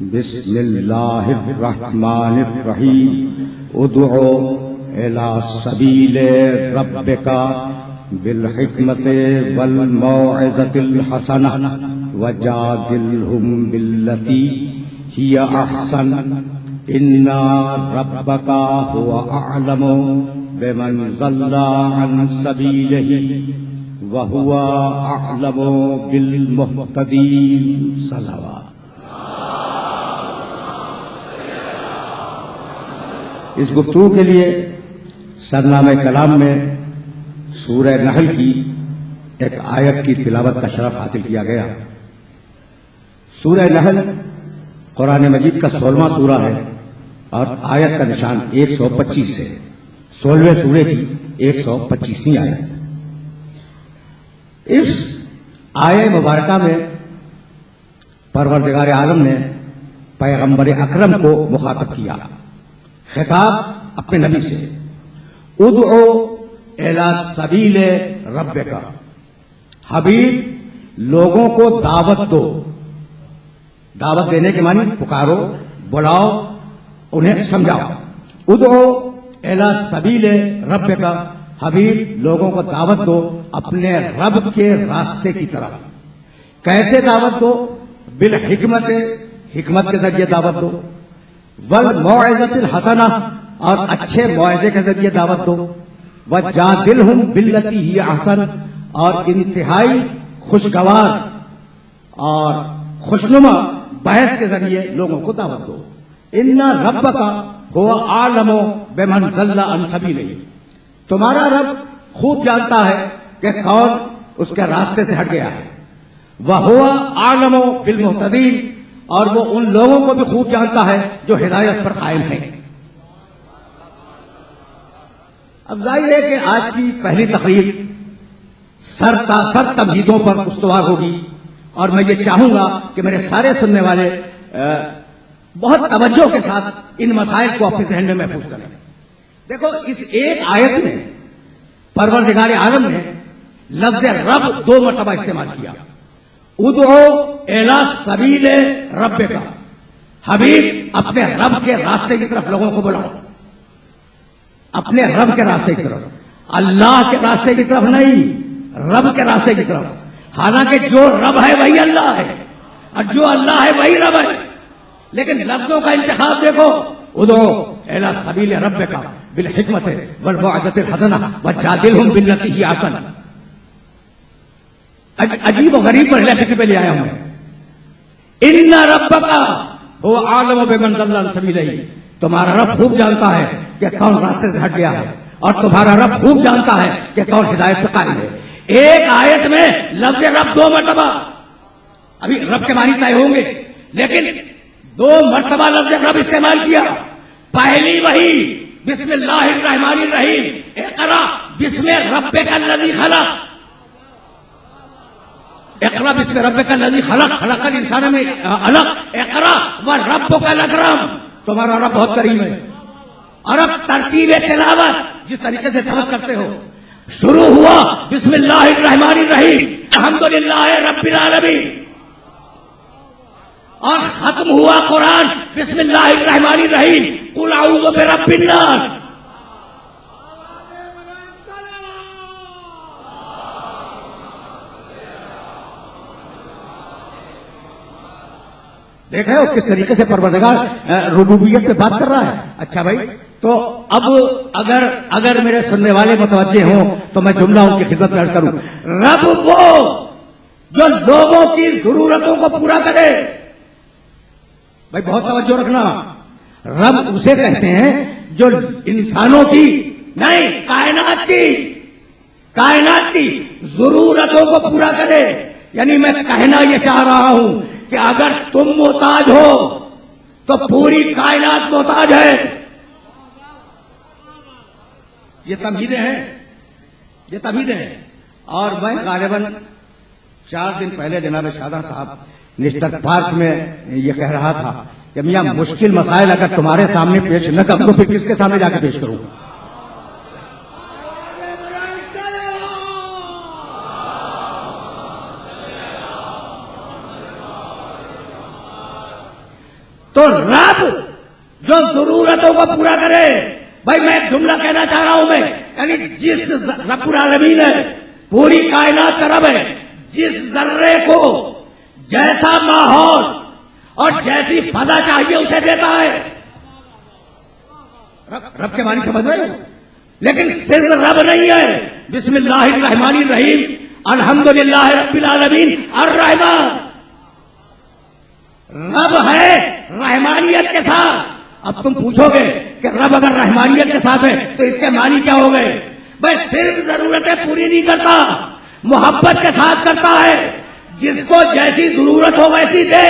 بسم اللہ الرحمن الرحیم ادعو الی سبیل ربک بالحکمت والموعظۃ الحسنہ وجادلہم باللتی ہی احسن ان ربک هو اعلم بمن ضل عن سبیلہ وهو اعلم بالمهتدین صلوات۔ اس گفتگو کے لیے سرنامہ کلام میں سورہ نحل کی ایک آیت کی تلاوت کا شرف حاصل کیا گیا۔ سورہ نحل قرآن مجید کا 16واں سورہ ہے اور آیت کا نشان 125 ہے۔ 16ویں سورے کی 125ویں آیت۔ اس آیہ مبارکہ میں پروردگار عالم نے پیغمبر اکرم کو مخاطب کیا، خطاب اپنے نبی سے، ادعو الی سبیل ربک، حبیب لوگوں کو دعوت دو۔ دعوت دینے کے معنی پکارو، بلاؤ، انہیں سمجھاؤ۔ ادعو الی سبیل ربک، حبیب لوگوں کو دعوت دو اپنے رب کے راستے کی طرف۔ کیسے دعوت دو؟ بالحکمت، حکمت کے ذریعے دعوت دو، والموعظۃ الحسنہ اور اچھے موعظے کے ذریعے دعوت دو، وجادلہم باللتی ہی احسن اور انتہائی خوشگوار اور خوشنما بحث کے ذریعے لوگوں کو دعوت دو۔ ان ربک هو اعلم بمن ضل عن سبیلہ، تمہارا رب خوب جانتا ہے کہ کون اس کے راستے سے ہٹ گیا ہے۔ وَهُوَ أَعْلَمُ بِالْمُهْتَدِينَ، اور وہ ان لوگوں کو بھی خوب جانتا ہے جو ہدایت پر قائم ہیں۔ اب ظاہر ہے کہ آج کی پہلی تقریر سر تا سر تمہیدوں پر استوار ہوگی، اور میں یہ چاہوں گا کہ میرے سارے سننے والے بہت توجہ کے ساتھ ان مسائل کو اپنے ذہن میں محفوظ کریں۔ دیکھو، اس ایک آیت میں پروردگار عالم نے لفظ رب 2 مرتبہ استعمال کیا۔ ادعو الی سبیل ربک، حبیب اپنے رب کے راستے کی طرف لوگوں کو بلاؤ، اپنے رب کے راستے کی طرف، اللہ کے راستے کی طرف نہیں، رب کے راستے کی طرف۔ حالانکہ جو رب ہے وہی اللہ ہے، اور جو اللہ ہے وہی رب ہے، لیکن لفظوں کا انتخاب دیکھو۔ ادعو الی سبیل ربک بالحکمت والموعظۃ الحسنہ وجادلہم باللتی ہی احسن۔ عجیب و غریب پہلے فکر پہ لے آیا ہوں میں۔ ان ربک هو اعلم بمن ضل عن سبیلہ، تمہارا رب خوب جانتا ہے کہ کون راستے سے ہٹ گیا ہے، اور تمہارا رب خوب جانتا ہے کہ کون ہدایت پہ قائم ہے۔ ایک آیت میں لفظ رب 2 مرتبہ، ابھی رب کے معنی طے ہوں گے، لیکن 2 مرتبہ لفظ رب استعمال کیا۔ پہلی وہی بسم اللہ الرحمن الرحیم، اقرا بسم ربک الذی خلق، اقرا بسم ربک الذی خلق، خلق الانسان من علق، اقرا وربک الاکرم، تمہارا رب بہت کریم ہے۔ اور اب ترتیب تلاوت جس طریقے سے تلاوت کرتے ہو، شروع ہوا بسم اللہ الرحمن الرحیم الحمدللہ رب العالمین، اور ختم ہوا قرآن بسم اللہ الرحمن الرحیم قل اعوذ برب الناس۔ دیکھ رہے ہو کس طریقے سے پروردگار ربوبیت پہ بات کر رہا ہے۔ اچھا بھائی، تو اب اگر میرے سننے والے متوجہ ہوں تو میں جملہ ان کی خدمت میں عرض کروں۔ رب وہ جو لوگوں کی ضرورتوں کو پورا کرے، بھائی بہت توجہ رکھنا، رب اسے کہتے ہیں جو انسانوں کی نہیں، کائنات کی ضرورتوں کو پورا کرے۔ یعنی میں کہنا یہ چاہ رہا ہوں کہ اگر تم محتاج ہو تو پوری کائنات محتاج ہے۔ یہ تمہیدیں ہیں۔ اور میں غالباً 4 دن پہلے جناب شاداں صاحب نسٹر پارک میں یہ کہہ رہا تھا کہ میاں مشکل مسائل اگر تمہارے سامنے پیش نہ کروں تو پھر کس کے سامنے جا کے پیش کروں؟ تو رب جو ضرورتوں کو پورا کرے. بھائی میں ایک جملہ کہنا چاہ رہا ہوں میں، یعنی جس رب العالمین ہے، پوری کائنات کا رب ہے، جس ذرے کو جیسا ماحول اور جیسی فضا چاہیے اسے دیتا ہے. رب کے معنی سمجھ رہے ہو؟ لیکن صرف رب نہیں ہے. بسم اللہ الرحمن الرحیم، الحمدللہ رب العالمین الرحمن. رب ہے رحمانیت کے ساتھ. اب تم پوچھو گے کہ رب اگر رحمانیت کے ساتھ ہے تو اس کے معنی کیا ہو گئے؟ بھائی صرف ضرورتیں پوری نہیں کرتا، محبت کے ساتھ کرتا ہے. جس کو جیسی ضرورت ہو ویسی دے.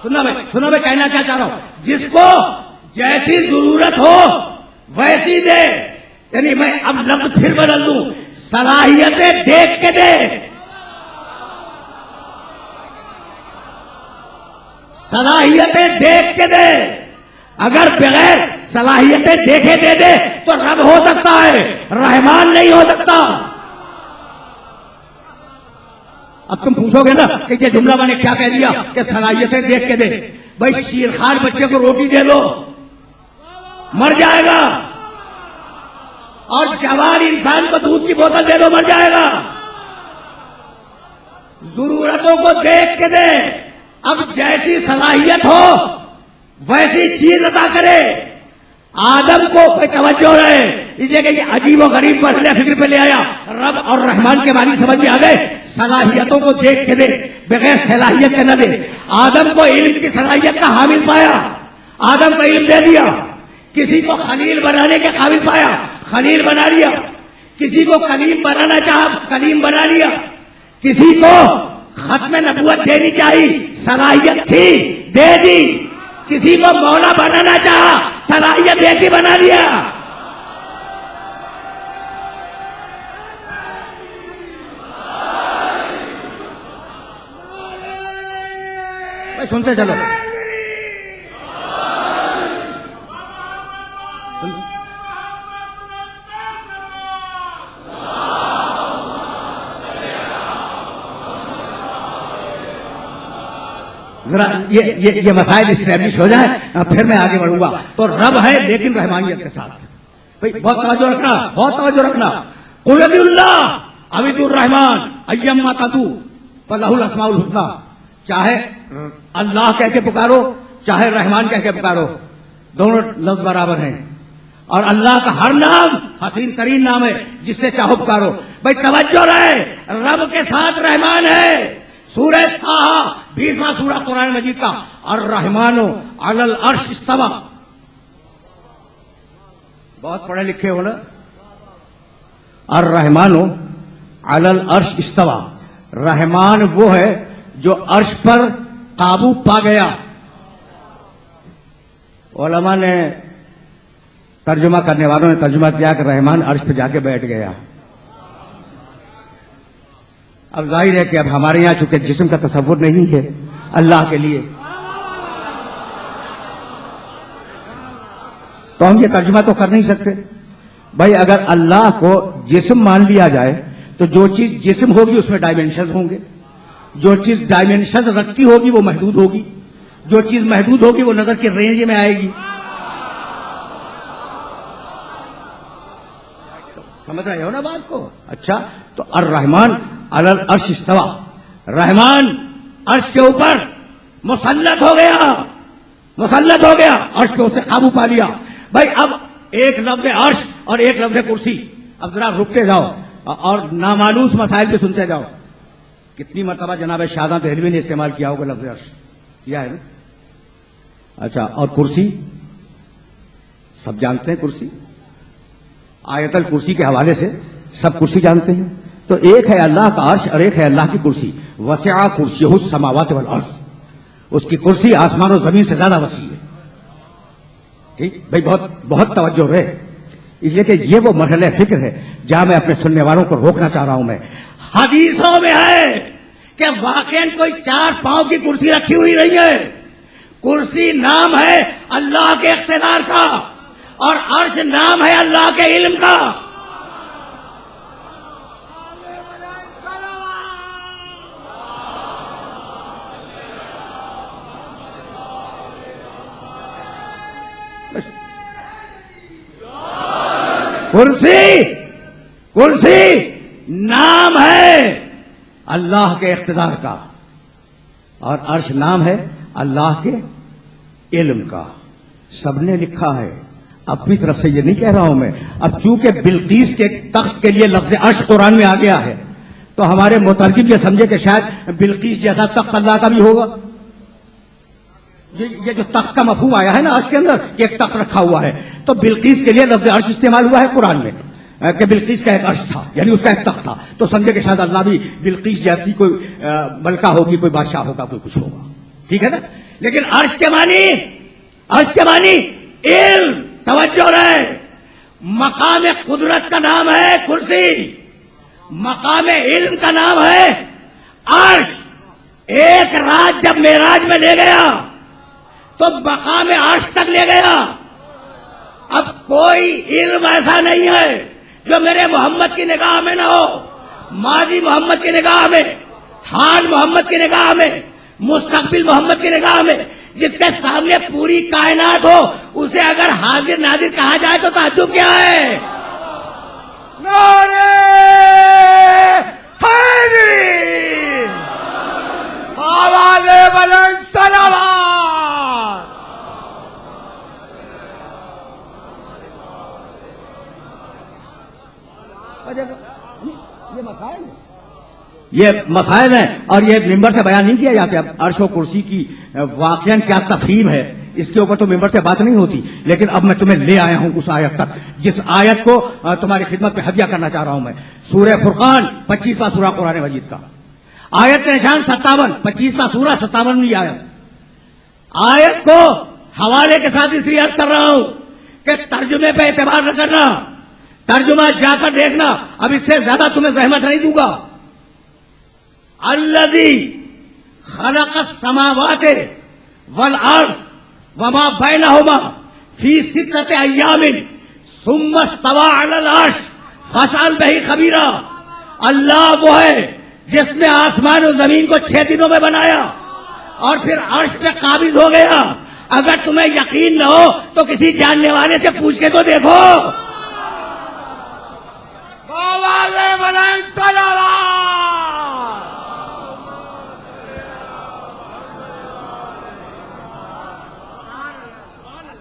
سننا میں کہنا کیا چاہ رہا ہوں، جس کو جیسی ضرورت ہو ویسی دے. یعنی میں اب لفظ پھر بدل دوں، صلاحیتیں دیکھ کے دے. صلاحیتیں دیکھ کے دے. اگر بغیر صلاحیتیں دیکھے دے دے تو رب ہو سکتا ہے، رحمان نہیں ہو سکتا. اب تم پوچھو گے نا کہ یہ جملہ میں نے کیا کہہ دیا کہ صلاحیتیں دیکھ کے دے. بھائی شیرخوار بچے کو روٹی دے دو مر جائے گا، اور جوان انسان کو دودھ کی بوتل دے دو مر جائے گا. ضرورتوں کو دیکھ کے دے. اب جیسی صلاحیت ہو ویسی چیز عطا کرے. آدم کو کوئی توجہ رہے، اس لیے کہ یہ عجیب و غریب مسئلہ فکر پہ لے آیا. رب اور رحمان کے معنی سمجھ میں آ گئے. صلاحیتوں کو دیکھ کے دے، بغیر صلاحیت کے نہ دے. آدم کو علم کی صلاحیت کا حامل پایا، آدم کو علم دے دیا. کسی کو خلیل بنانے کے قابل پایا، خلیل بنا لیا. کسی کو کلیم بنانا چاہا، کلیم بنا لیا. کسی کو ختم نبوت دینی چاہیے، صلاحیت تھی دے دی. کسی کو مولا بنانا چاہا، صلاحیت دے کے بنا لیا. سنتے چلو. ذرا یہ مسائل اسٹیبلش ہو جائیں پھر میں آگے بڑھوں گا. تو رب ہے لیکن رحمانیت کے ساتھ. بھائی بہت توجہ رکھنا، بہت توجہ رکھنا. قل ادعوا اللہ او ادعوا الرحمن ایما تدعوا فلہ الاسماء الحسنی. چاہے اللہ کہہ کے پکارو چاہے رحمان کہہ کے پکارو، دونوں لفظ برابر ہیں. اور اللہ کا ہر نام حسین ترین نام ہے، جس سے چاہو پکارو. بھائی توجہ رہے، رب کے ساتھ رحمان ہے. سورہ طٰہٰ 20واں سورہ قرآن مجید کا، الرحمن علی العرش استویٰ. بہت پڑھے لکھے ہو نا. الرحمن علی العرش استویٰ. رحمان وہ ہے جو عرش پر قابو پا گیا. علماء نے، ترجمہ کرنے والوں نے ترجمہ کیا کہ رحمان عرش پہ جا کے بیٹھ گیا. اب ظاہر ہے کہ اب ہمارے یہاں چونکہ جسم کا تصور نہیں ہے اللہ کے لیے، تو ہم یہ ترجمہ تو کر نہیں سکتے. بھائی اگر اللہ کو جسم مان لیا جائے تو جو چیز جسم ہوگی اس میں ڈائمینشن ہوں گے. جو چیز ڈائمینشن رکھتی ہوگی وہ محدود ہوگی، جو چیز محدود ہوگی وہ نظر کی رینج میں آئے گی. سمجھ رہے ہو نا بات کو؟ اچھا، تو الرحمن علی العرش استویٰ. رحمان عرش کے اوپر مسلط ہو گیا، مسلط ہو گیا، عرش پہ اسے قابو پا لیا. بھائی اب ایک لفظ عرش اور ایک لفظ کرسی. اب ذرا رکتے جاؤ اور نامانوس مسائل بھی سنتے جاؤ. کتنی مرتبہ جناب شاہداں دہلوی نے استعمال کیا ہوگا لفظ عرش؟ کیا ہے نا؟ اچھا، اور کرسی سب جانتے ہیں. کرسی آیت الکرسی کے حوالے سے سب کرسی جانتے ہیں. تو ایک ہے اللہ کا عرش اور ایک ہے اللہ کی کرسی. وسع کرسیہ السماوات والارض. اس کی کرسی آسمان و زمین سے زیادہ وسیع ہے. ٹھیک بھائی، بہت بہت توجہ رہے، اس لیے کہ یہ وہ مرحلہ فکر ہے جہاں میں اپنے سننے والوں کو روکنا چاہ رہا ہوں. میں حدیثوں میں ہے کہ واقعاً کوئی 4 پاؤں کی کرسی رکھی ہوئی نہیں ہے. کرسی نام ہے اللہ کے اقتدار کا اور عرش نام ہے اللہ کے علم کا. کرسی نام ہے اللہ کے اقتدار کا اور عرش نام ہے اللہ کے علم کا. سب نے لکھا ہے, اپنی طرف سے یہ نہیں کہہ رہا ہوں میں. اب چونکہ بلقیس کے تخت کے لیے لفظ عرش قرآن میں آ گیا ہے تو ہمارے مترجم یہ سمجھے کہ شاید بلقیس جیسا تخت اللہ کا بھی ہوگا. یہ جو تخت کا مفہوم آیا ہے نا عرش کے اندر کہ ایک تخت رکھا ہوا ہے, تو بلقیس کے لیے لفظ عرش استعمال ہوا ہے قرآن میں کہ بلقیس کا ایک عرش تھا, یعنی اس کا ایک تخت تھا. تو سمجھے کہ شاید اللہ بھی بلقیس جیسی کوئی ملکہ ہوگی, کوئی بادشاہ ہوگا, کوئی کچھ ہوگا. ٹھیک ہے نا. لیکن عرش کے معنی علم. توجہ رہے, مقام قدرت کا نام ہے کرسی, مقام علم کا نام ہے عرش. ایک رات جب معراج میں لے گیا تو مقام عرش تک لے گیا. اب کوئی علم ایسا نہیں ہے جو میرے محمد کی نگاہ میں نہ ہو, ماضی محمد کی نگاہ میں, حال محمد کی نگاہ میں, مستقبل محمد کی نگاہ میں. جس کے سامنے پوری کائنات ہو اسے اگر حاضر ناظر کہا جائے تو تعجب کیا ہے؟ نعرہ حیدری, آواز بلند صلوات. یہ مسائل ہیں اور یہ ممبر سے بیان نہیں کیا جاتا. اب عرش و کرسی کی واقعاً کیا تفہیم ہے اس کے اوپر تو ممبر سے بات نہیں ہوتی, لیکن اب میں تمہیں لے آیا ہوں اس آیت تک جس آیت کو تمہاری خدمت میں ہدیہ کرنا چاہ رہا ہوں میں. سورہ فرقان 25واں سورہ قرآن مجید کا, آیت کا نشان 57, 25واں سورہ 57ویں آیت. آیت کو حوالے کے ساتھ اس لیے عرض کر رہا ہوں کہ ترجمے پہ اعتبار نہ کرنا, ترجمہ جا کر دیکھنا. اب اس سے زیادہ تمہیں زحمت نہیں دوں گا. الذی خلق السماوات والارض وما بینہما فی ستۃ ایام ثم استوى علی العرش فاسأل بہ خبیرا. اللہ وہ ہے جس نے آسمان و زمین کو 6 دنوں میں بنایا اور پھر عرش پہ قابض ہو گیا. اگر تمہیں یقین نہ ہو تو کسی جاننے والے سے پوچھ کے تو دیکھو. آواز بلند صلوات.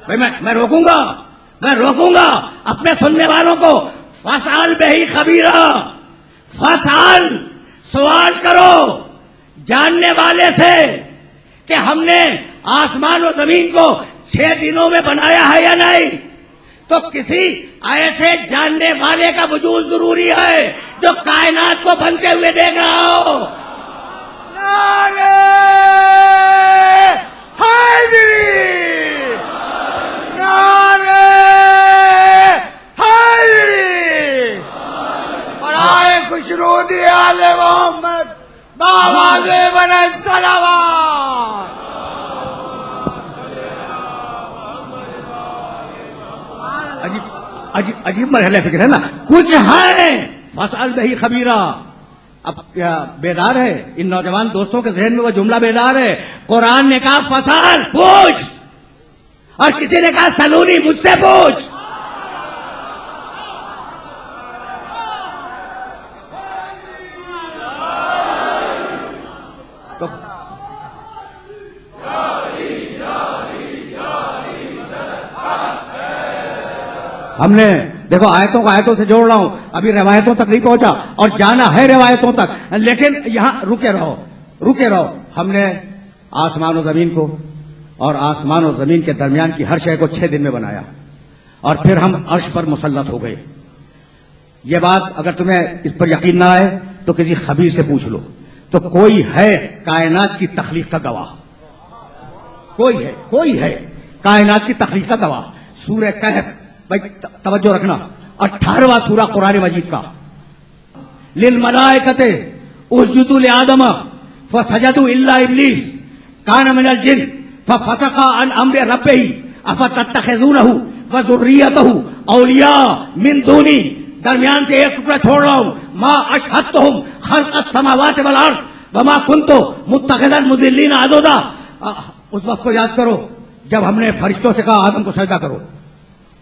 بھائی میں روکوں گا اپنے سننے والوں کو. فاسأل بہ خبیرا, فاسأل سوال کرو جاننے والے سے کہ ہم نے آسمان و زمین کو 6 دنوں میں بنایا ہے یا نہیں. تو کسی ایسے جاننے والے کا وجود ضروری ہے جو کائنات کو بنتے ہوئے دیکھ رہا ہو. نعرہ حیدری, نعرہ حیدری. برائے خوشنودی آل محمد بآواز بلند صلوات. عجیب مرحلہ فکر ہے نا. کچھ ہے فاسأل بہ خبیرا. اب کیا بیدار ہے ان نوجوان دوستوں کے ذہن میں وہ جملہ بیدار ہے؟ قرآن نے کہا فاسأل پوچھ, اور کسی نے کہا سلونی مجھ سے پوچھ. تو ہم نے دیکھو آیتوں سے جوڑ رہا ہوں, ابھی روایتوں تک نہیں پہنچا اور جانا ہے روایتوں تک, لیکن یہاں رکے رہو. ہم نے آسمان و زمین کو اور آسمان و زمین کے درمیان کی ہر شے کو 6 دن میں بنایا اور پھر ہم عرش پر مسلط ہو گئے. یہ بات اگر تمہیں اس پر یقین نہ آئے تو کسی خبیر سے پوچھ لو. تو کوئی ہے کائنات کی تخلیق کا گواہ, کوئی ہے کائنات کی تخلیق کا گواہ. سورہ کہف, بھائی توجہ رکھنا, 18واں سورہ قرآن مجید کا. للملائکۃ اسجدوا لآدم فسجدوا الا ابلیس کان من الجن ففسق عن امر ربہ افتتخذونہ وذریتہ اولیاء من دونی. درمیان سے ایک ٹکڑا چھوڑ رہا ہوں. ما اشہدتہم خلق السماوات والارض وما کنت متخذا المضلین عضدا. اس وقت کو یاد کرو جب ہم نے فرشتوں سے کہا آدم کو سجدہ کرو,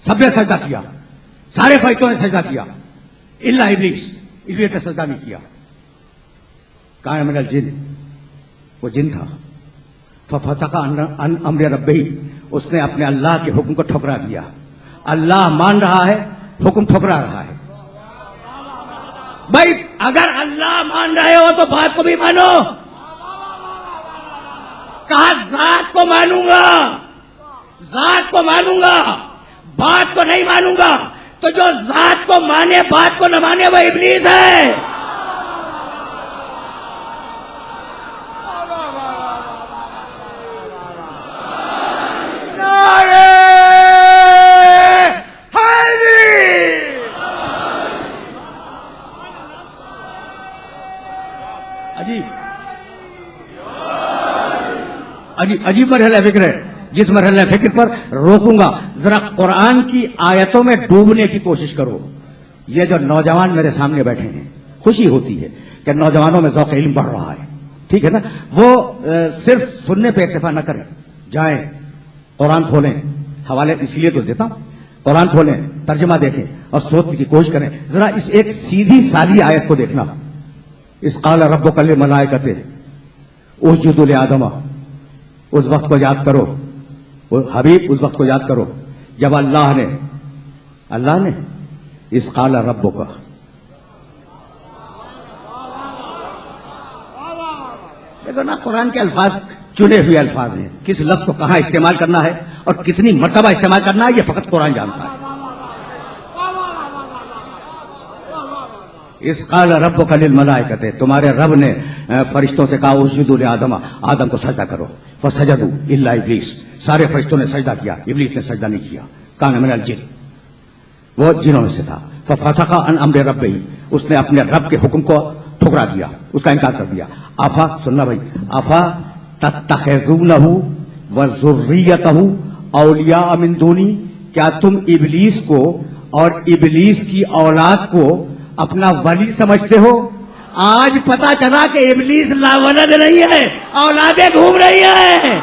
سب نے سجدہ کیا. سارے فرشتوں نے سجدہ کیا الا ابلیس، ابلیس نے سجدہ نہیں کیا. کان من الجن، وہ جن تھا. ففسق عن امر ربہ، اس نے اپنے اللہ کے حکم کو ٹھکرا دیا. اللہ مان رہا ہے، حکم ٹھکرا رہا ہے. بھائی اگر اللہ مان رہے ہو تو بات کو بھی مانو. کہا ذات کو مانوں گا، ذات کو مانوں گا، بات کو نہیں مانوں گا. تو جو ذات کو مانے بات کو نہ مانے وہ ابلیس ہے. عجیب مرحلہ فکر ہے. جس مرحلہ فکر پر روکوں گا، ذرا قرآن کی آیتوں میں ڈوبنے کی کوشش کرو. یہ جو نوجوان میرے سامنے بیٹھے ہیں، خوشی ہوتی ہے کہ نوجوانوں میں ذوق علم بڑھ رہا ہے، ٹھیک ہے نا. وہ صرف سننے پہ اکتفا نہ کریں، جائیں قرآن کھولیں. حوالے اس لیے تو دیتا ہوں، قرآن کھولیں، ترجمہ دیکھیں اور سوچنے کی کوشش کریں. ذرا اس ایک سیدھی سادی آیت کو دیکھنا. اس قال ربک للملائکۃ اسجدوا لآدم، اس وقت کو یاد کرو، وہ حبیب اس وقت کو یاد کرو جب اللہ نے اس قال ربک، دیکھو نا قرآن کے الفاظ چنے ہوئے الفاظ ہیں. کس لفظ کو کہاں استعمال کرنا ہے اور کتنی مرتبہ استعمال کرنا ہے یہ فقط قرآن جانتا ہے. اس قال ربک للملائکۃ، تمہارے رب نے فرشتوں سے کہا اسجدوا لآدم، آدم کو سجدہ کرو. فسجدوا الا ابلیس، سارے فرشتوں نے سجدہ کیا، ابلیس نے سجدہ نہیں کیا. کان من الجن، وہ جنوں میں سے تھا. ففسق عن امر ربہ، اس نے اپنے رب کے حکم کو ٹھکرا دیا، اس کا انکار کر دیا. افا سننا بھائی، افا تتخذونہ وذریتہ اولیاء من دونی، کیا تم ابلیس کو اور ابلیس کی اولاد کو اپنا ولی سمجھتے ہو؟ آج پتا چلا کہ ابلیس لا ولد نہیں ہے، اولادیں گھوم رہی ہیں.